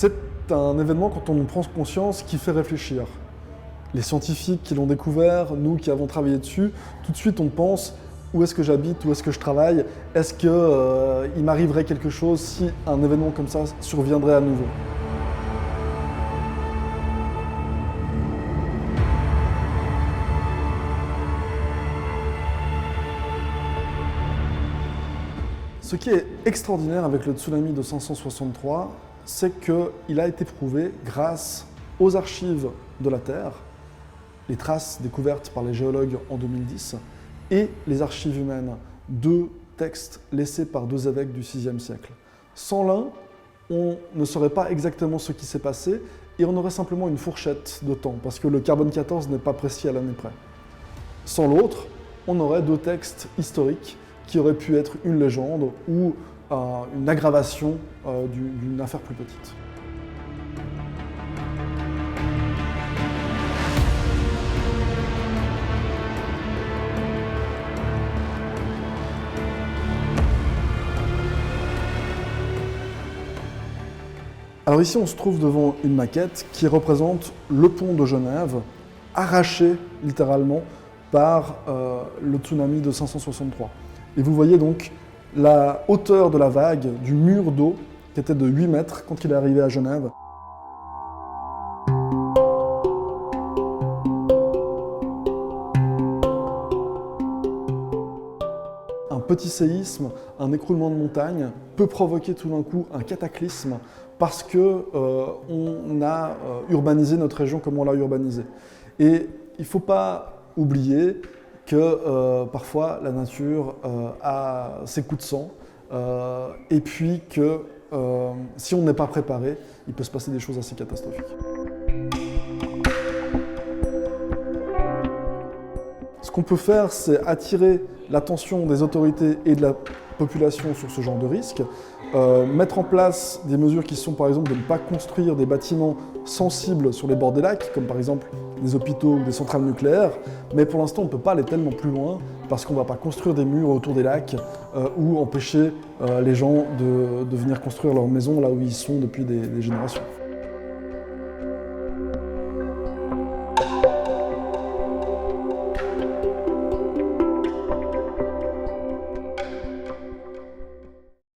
C'est un événement, quand on en prend conscience, qui fait réfléchir. Les scientifiques qui l'ont découvert, nous qui avons travaillé dessus, tout de suite on pense où est-ce que j'habite, où est-ce que je travaille, est-ce qu'il m'arriverait quelque chose si un événement comme ça surviendrait à nouveau. Ce qui est extraordinaire avec le tsunami de 563, c'est qu'il a été prouvé grâce aux archives de la Terre, les traces découvertes par les géologues en 2010 et les archives humaines, 2 textes laissés par 2 évêques du VIe siècle. Sans l'un, on ne saurait pas exactement ce qui s'est passé et on aurait simplement une fourchette de temps parce que le carbone 14 n'est pas précis à l'année près. Sans l'autre, on aurait 2 textes historiques qui auraient pu être une légende ou une aggravation d'une affaire plus petite. Alors ici, on se trouve devant une maquette qui représente le pont de Genève, arraché littéralement par le tsunami de 563. Et vous voyez donc la hauteur de la vague du mur d'eau qui était de 8 mètres quand il est arrivé à Genève. Un petit séisme, un écroulement de montagne peut provoquer tout d'un coup un cataclysme parce qu'on a urbanisé notre région comme on l'a urbanisée. Et il ne faut pas oublier que parfois la nature a ses coups de sang et puis que si on n'est pas préparé, il peut se passer des choses assez catastrophiques. Ce qu'on peut faire, c'est attirer l'attention des autorités et de la population sur ce genre de risque, mettre en place des mesures qui sont par exemple de ne pas construire des bâtiments sensibles sur les bords des lacs, comme par exemple des hôpitaux ou des centrales nucléaires, mais pour l'instant on ne peut pas aller tellement plus loin parce qu'on ne va pas construire des murs autour des lacs ou empêcher les gens de venir construire leurs maisons là où ils sont depuis des générations.